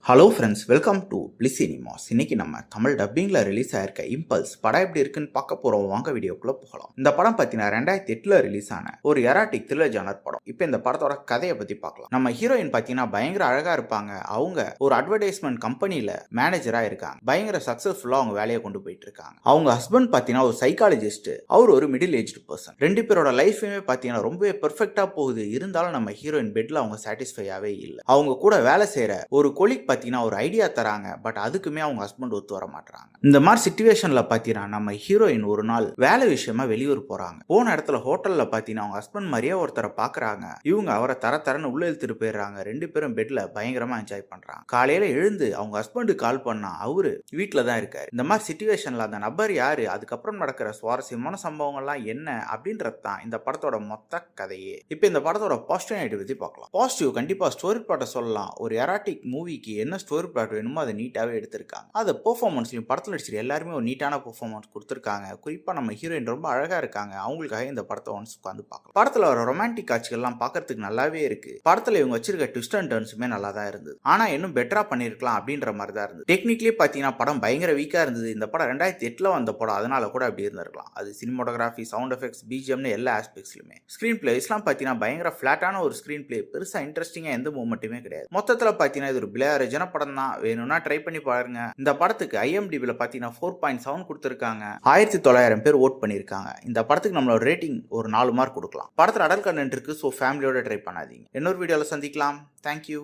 Hello friends, welcome to bliss cinemas. இன்னைக்கு நம்ம Tamil டப்பிங்கில் release ஆயிருக்க இம்பல்ஸ் படம் எப்படி இருக்குன்னு பார்க்க போகிறோம். வாங்க வீடியோக்குள்ளே போகலாம். இந்த படம் பார்த்தீங்கன்னா 2008 ரிலீஸ் ஆன ஒரு எராட்டிக் த்ரில்லர் ஜானர் படம். இப்போ இந்த படத்தோட கதையை பற்றி பார்க்கலாம். நம்ம ஹீரோயின் பார்த்தீங்கன்னா பயங்கர அழகாக இருப்பாங்க. அவங்க ஒரு அட்வர்டைஸ்மெண்ட் கம்பெனியில் மேனேஜராக இருக்காங்க. பயங்கர சக்ஸஸ்ஃபுல்லாக அவங்க வேலையை கொண்டு போயிட்டு இருக்காங்க. அவங்க ஹஸ்பண்ட் பார்த்தீங்கன்னா ஒரு சைக்காலஜிஸ்ட், அவர் ஒரு மிடில் ஏஜ்டு பர்சன். ரெண்டு பேரோட லைஃபுமே பார்த்தீங்கன்னா ரொம்பவே பெர்ஃபெக்டாக போகுது. இருந்தாலும் நம்ம ஹீரோயின் பெட்ல அவங்க சாட்டிஸ்ஃபையாகவே இல்லை. அவங்க கூட வேலை செய்கிற ஒரு கொலிக் பார்த்தீங்கன்னா ஒரு ஐடியா தராங்க. பட் அதுக்குமே அவங்க ஹஸ்பண்ட் ஒத்து வர மாட்டாங்க. இந்த மாதிரி சிச்சுவேஷன்ல பார்த்தீங்கன்னா நம்ம ஹீரோயின் ஒரு நாள் வேலை விஷயமா வெளியூர் போறாங்க. போன இடத்துல ஹோட்டல்ல பார்த்தீங்கன்னா அவங்க ஹஸ்பண்ட் மாதிரியே ஒருத்தரை பாக்குறாங்க. இவங்க அவரை தரன்னு உள்ள இழுத்துட்டு போயிடுறாங்க. ரெண்டு பேரும் பெட்ல பயங்கரமா என்ஜாய் பண்றாங்க. காலையில எழுந்து அவங்க ஹஸ்பண்ட் கால் பண்ணா அவரு வீட்டுல தான் இருக்காரு. இந்த மாதிரி சிச்சுவேஷன்ல அந்த நபர் யாரு, அதுக்கப்புறம் நடக்கிற சுவாரஸ்யமான சம்பவங்கள்லாம் என்ன அப்படின்றது தான் இந்த படத்தோட மொத்த கதையே. இப்போ இந்த படத்தோட பாசிட்டிவ் நெகட்டிவ் பத்தி பார்க்கலாம். பாசிட்டிவ் கண்டிப்பா ஸ்டோரி பிளாட்டை சொல்லலாம். ஒரு எராட்டிக் மூவிக்கு என்ன ஸ்டோரி பிளாட் வேணுமோ அதை நீட்டாவே எடுத்திருக்காங்க. அது பெர்ஃபார்மன்ஸ்லையும் படத்தில் நடிச்சிரு எல்லாருமே ஒரு நீட்டான பெர்ஃபார்மன்ஸ் கொடுத்துருக்காங்க. குறிப்பா நம்ம ஹீரோயின் ரொம்ப அழகா இருக்காங்க. அவங்களுக்காக இந்த படத்தை ஒன்ஸ் உட்காந்து பார்க்கலாம். படத்துல வர ரொமான்டிக் காட்சிகள்லாம் பார்க்கறதுக்கு நல்லாவே இருக்கு. படத்துல இவங்க வச்சிருக்க ட்விஸ்ட் அண்ட் டர்ன்ஸுமே நல்லா தான் இருந்தது. ஆனா இன்னும் பெட்டரா பண்ணிருக்கலாம் அப்படின்ற மாதிரி தான் இருந்தது. டெக்னிக்கலி பாத்தீங்கன்னா படம் பயங்கர வீக்கா இருந்தது. இந்த படம் 2008 வந்த படம், அதனால கூட அப்படி இருந்திருக்கலாம். அது சினிமோட்டோகிராஃபி, சவுண்ட் எஃபெக்ட்ஸ், பிஜிஎம்னு எல்லா ஆஸ்பெக்ட்ஸ்லுமே. ஸ்கிரீன் பிளேஸ்லாம் பாத்தீங்கன்னா பயங்கர பிளாட்டான ஒரு ஸ்கிரீன் பிளே, பெருசா இன்ட்ரெஸ்டிங்கா எந்த மூமெண்ட்டுமே கிடையாது. மொத்தத்துல பாத்தீங்கன்னா இது ஒரு பிளேரேஜான படம் தான். வேணும்னா ட்ரை பண்ணி பாருங்க. இந்த படத்துக்கு IMDbல பாத்தீங்கன்னா 4.7 கொடுத்திருக்காங்க. 1900 பேர் ஓட் பண்ணிருக்காங்க. இந்த படத்துக்கு நம்மளோட ரேட்டிங் ஒரு 4 மார்க் கொடுக்கலாம். படத்துல அடல் கண்டென்ட் இருக்கு, சோ ஃபேமிலியோட ட்ரை பண்ணாதீங்க. இன்னொரு வீடியோல சந்திக்கலாம். தேங்க்யூ.